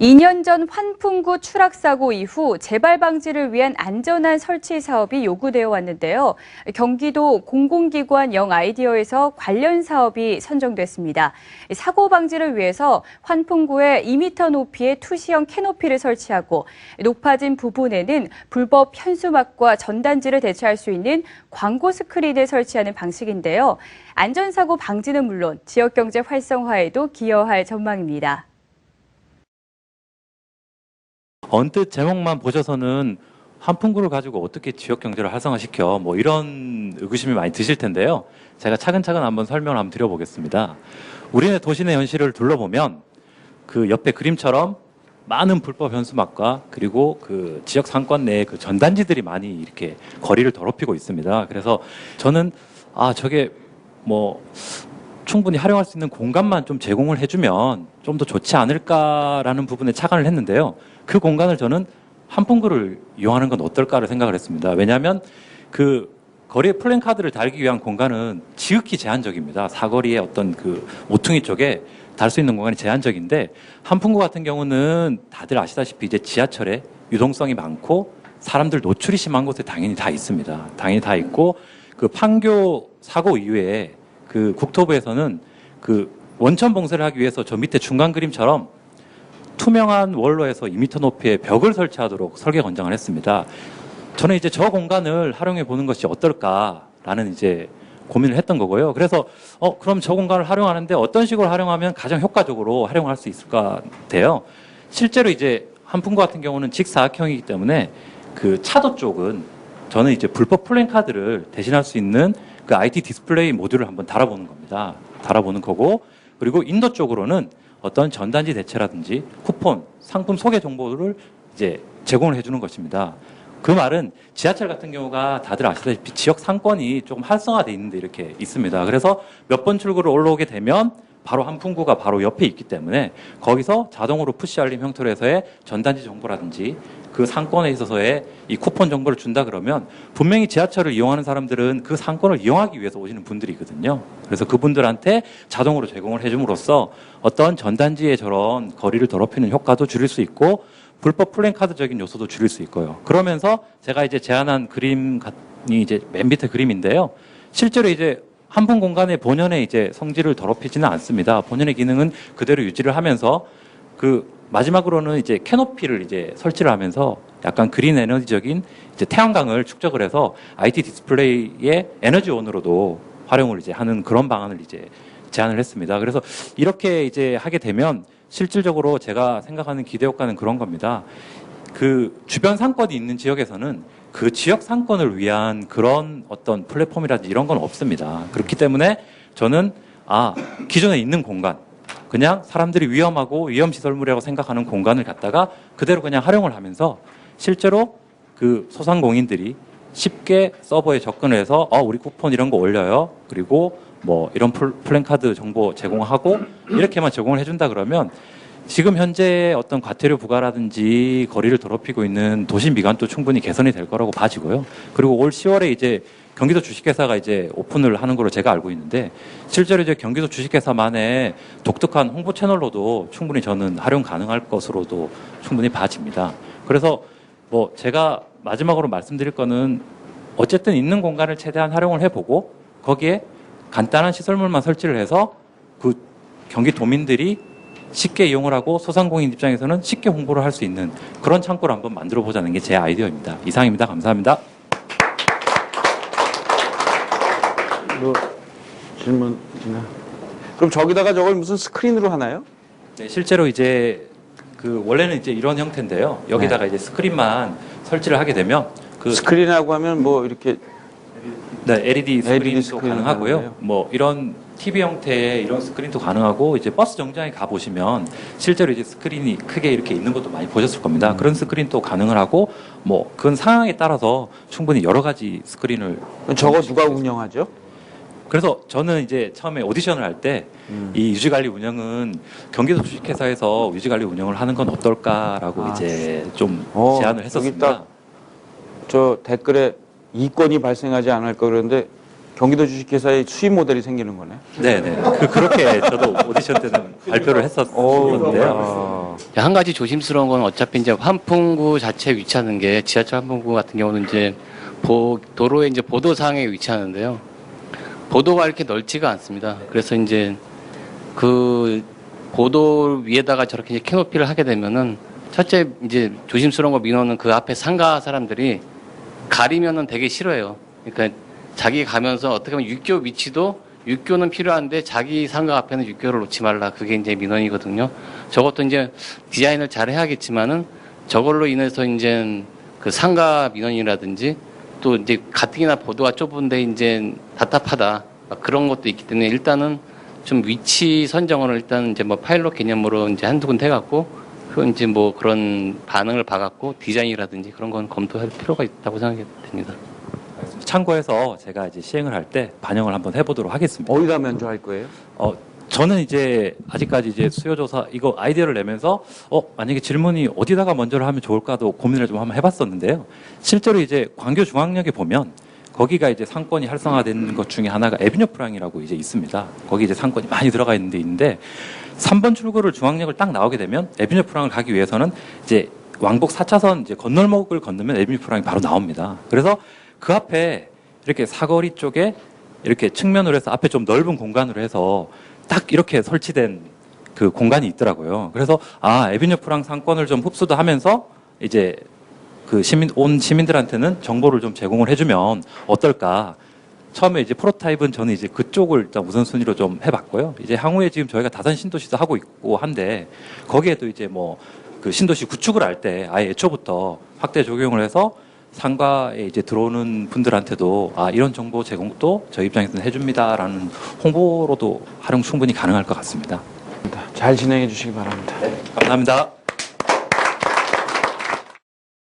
2년 전 환풍구 추락 사고 이후 재발 방지를 위한 안전한 설치 사업이 요구되어 왔는데요. 경기도 공공기관 영아이디어에서 관련 사업이 선정됐습니다. 사고 방지를 위해서 환풍구에 2m 높이의 투시형 캐노피를 설치하고 높아진 부분에는 불법 현수막과 전단지를 대체할 수 있는 광고 스크린을 설치하는 방식인데요. 안전사고 방지는 물론 지역경제 활성화에도 기여할 전망입니다. 언뜻 제목만 보셔서는 환풍구를 가지고 어떻게 지역 경제를 활성화시켜 뭐 이런 의구심이 많이 드실 텐데요. 제가 차근차근 한번 설명을 한번 드려보겠습니다. 우리네 도시 내 현실을 둘러보면 그 옆에 그림처럼 많은 불법 현수막과 그리고 그 지역 상권 내에 그 전단지들이 많이 이렇게 거리를 더럽히고 있습니다. 그래서 저는 저게 뭐 충분히 활용할 수 있는 공간만 좀 제공을 해주면 좀 더 좋지 않을까라는 부분에 착안을 했는데요. 그 공간을 저는 환풍구를 이용하는 건 어떨까를 생각을 했습니다. 왜냐하면 그 거리에 플랜카드를 달기 위한 공간은 지극히 제한적입니다. 사거리의 어떤 그 모퉁이 쪽에 달 수 있는 공간이 제한적인데 환풍구 같은 경우는 다들 아시다시피 이제 지하철에 유동성이 많고 사람들 노출이 심한 곳에 당연히 다 있습니다. 당연히 다 있고 그 판교 사고 이후에 그 국토부에서는 그 원천 봉쇄를 하기 위해서 저 밑에 중간 그림처럼 투명한 원로에서 2m 높이의 벽을 설치하도록 설계 권장을 했습니다. 저는 이제 저 공간을 활용해 보는 것이 어떨까라는 이제 고민을 했던 거고요. 그래서 그럼 저 공간을 활용하는데 어떤 식으로 활용하면 가장 효과적으로 활용할 수 있을까 같아요. 실제로 이제 환풍구 같은 경우는 직사각형이기 때문에 그 차도 쪽은 저는 이제 불법 플랜카드를 대신할 수 있는 그 IT 디스플레이 모듈을 한번 달아보는 겁니다. 달아보는 거고, 그리고 인도 쪽으로는 어떤 전단지 대체라든지 쿠폰, 상품 소개 정보를 이제 제공을 해주는 것입니다. 그 말은 지하철 같은 경우가 다들 아시다시피 지역 상권이 조금 활성화되어 있는데 이렇게 있습니다. 그래서 몇 번 출구를 올라오게 되면 바로 환풍구가 바로 옆에 있기 때문에 거기서 자동으로 푸시 알림 형태로 해서의 전단지 정보라든지 그 상권에 있어서의 이 쿠폰 정보를 준다 그러면 분명히 지하철을 이용하는 사람들은 그 상권을 이용하기 위해서 오시는 분들이거든요. 그래서 그분들한테 자동으로 제공을 해줌으로써 어떤 전단지의 저런 거리를 더럽히는 효과도 줄일 수 있고 불법 플랜카드적인 요소도 줄일 수 있고요. 그러면서 제가 이제 제안한 그림이 이제 맨 밑에 그림인데요. 실제로 이제 환풍 공간의 본연의 이제 성질을 더럽히지는 않습니다. 본연의 기능은 그대로 유지를 하면서 그 마지막으로는 이제 캐노피를 이제 설치를 하면서 약간 그린 에너지적인 이제 태양광을 축적을 해서 IT 디스플레이의 에너지원으로도 활용을 이제 하는 그런 방안을 이제 제안을 했습니다. 그래서 이렇게 이제 하게 되면 실질적으로 제가 생각하는 기대 효과는 그런 겁니다. 그 주변 상권이 있는 지역에서는 그 지역 상권을 위한 그런 어떤 플랫폼이라든지 이런 건 없습니다. 그렇기 때문에 저는 기존에 있는 공간, 그냥 사람들이 위험하고 위험시설물이라고 생각하는 공간을 갖다가 그대로 그냥 활용을 하면서 실제로 그 소상공인들이 쉽게 서버에 접근을 해서 우리 쿠폰 이런 거 올려요. 그리고 뭐 이런 플랜카드 정보 제공하고 이렇게만 제공을 해준다 그러면 지금 현재 어떤 과태료 부과라든지 거리를 더럽히고 있는 도시 미관도 충분히 개선이 될 거라고 봐지고요. 그리고 올 10월에 이제 경기도 주식회사가 이제 오픈을 하는 걸로 제가 알고 있는데 실제로 이제 경기도 주식회사만의 독특한 홍보 채널로도 충분히 저는 활용 가능할 것으로도 충분히 봐집니다. 그래서 뭐 제가 마지막으로 말씀드릴 거는 어쨌든 있는 공간을 최대한 활용을 해보고 거기에 간단한 시설물만 설치를 해서 그 경기도민들이 쉽게 이용을 하고 소상공인 입장에서는 쉽게 홍보를 할 수 있는 그런 창구를 한번 만들어 보자는 게 제 아이디어입니다. 이상입니다. 감사합니다. 뭐 질문 있나? 그럼 저기다가 저걸 무슨 스크린으로 하나요? 네, 실제로 이제 그 원래는 이제 이런 형태인데요. 여기다가 이제 스크린만 설치를 하게 되면 그 스크린하고 하면 뭐 이렇게 LED 스크린도 스크린 가능하고요. 가능해요? 뭐 이런 TV 형태의 이런 스크린도 가능하고 이제 버스 정류장에 가 보시면 실제로 이제 스크린이 크게 이렇게 있는 것도 많이 보셨을 겁니다. 그런 스크린도 가능을 하고 뭐 그건 상황에 따라서 충분히 여러 가지 스크린을 저거 누가 운영하죠? 그래서 저는 이제 처음에 오디션을 할 때 이 유지관리 운영은 경기도 주식회사에서 유지관리 운영을 하는 건 어떨까라고 이제 좀 제안을 했었습니다. 저 댓글에 이권이 발생하지 않을 거 그러는데 경기도 주식회사의 수입 모델이 생기는 거네. 네네. 그렇게 저도 오디션 때는 발표를 했었는데요. 한 가지 조심스러운 건 어차피 이제 환풍구 자체에 위치하는 게 지하철 환풍구 같은 경우는 이제 도로에 이제 보도상에 위치하는데요. 보도가 이렇게 넓지가 않습니다. 그래서 이제 그 보도 위에다가 저렇게 이제 캐노피를 하게 되면은 첫째 이제 조심스러운 거 민원은 그 앞에 상가 사람들이 가리면은 되게 싫어해요. 그러니까 자기 가면서 어떻게 보면 육교 위치도 육교는 필요한데 자기 상가 앞에는 육교를 놓지 말라. 그게 이제 민원이거든요. 저것도 이제 디자인을 잘 해야겠지만은 저걸로 인해서 이제 그 상가 민원이라든지 또 이제 가뜩이나 보도가 좁은데 이제 답답하다. 막 그런 것도 있기 때문에 일단은 좀 위치 선정을 일단 이제 뭐 파일럿 개념으로 이제 한두 군데 해갖고 그 이제 뭐 그런 반응을 봐갖고 디자인이라든지 그런 건 검토할 필요가 있다고 생각이 됩니다. 참고해서 제가 이제 시행을 할 때 반영을 한번 해보도록 하겠습니다. 어디다 면조할 거예요? 저는 이제 아직까지 이제 수요조사 이거 아이디어를 내면서 만약에 질문이 어디다가 먼저를 하면 좋을까도 고민을 좀 한번 해봤었는데요. 실제로 이제 광교중앙역에 보면 거기가 이제 상권이 활성화된 것 중에 하나가 에비뉴 프랑이라고 이제 있습니다. 거기 이제 상권이 많이 들어가 있는 데 있는데 3번 출구를 중앙역을 딱 나오게 되면 에비뉴 프랑을 가기 위해서는 이제 왕복 4차선 이제 건널목을 건너면 에비뉴 프랑이 바로 나옵니다. 그래서 그 앞에 이렇게 사거리 쪽에 이렇게 측면으로 해서 앞에 좀 넓은 공간으로 해서 딱 이렇게 설치된 그 공간이 있더라고요. 그래서 에비뉴 프랑 상권을 좀 흡수도 하면서 이제 그 시민들한테는 정보를 좀 제공을 해주면 어떨까. 처음에 이제 프로타입은 저는 이제 그쪽을 일단 우선순위로 좀 해봤고요. 이제 향후에 지금 저희가 다산 신도시도 하고 있고 한데 거기에도 이제 뭐 그 신도시 구축을 할 때 아예 애초부터 확대 적용을 해서 상가에 이제 들어오는 분들한테도 이런 정보 제공도 저희 입장에서는 해줍니다라는 홍보로도 활용 충분히 가능할 것 같습니다. 잘 진행해 주시기 바랍니다. 감사합니다.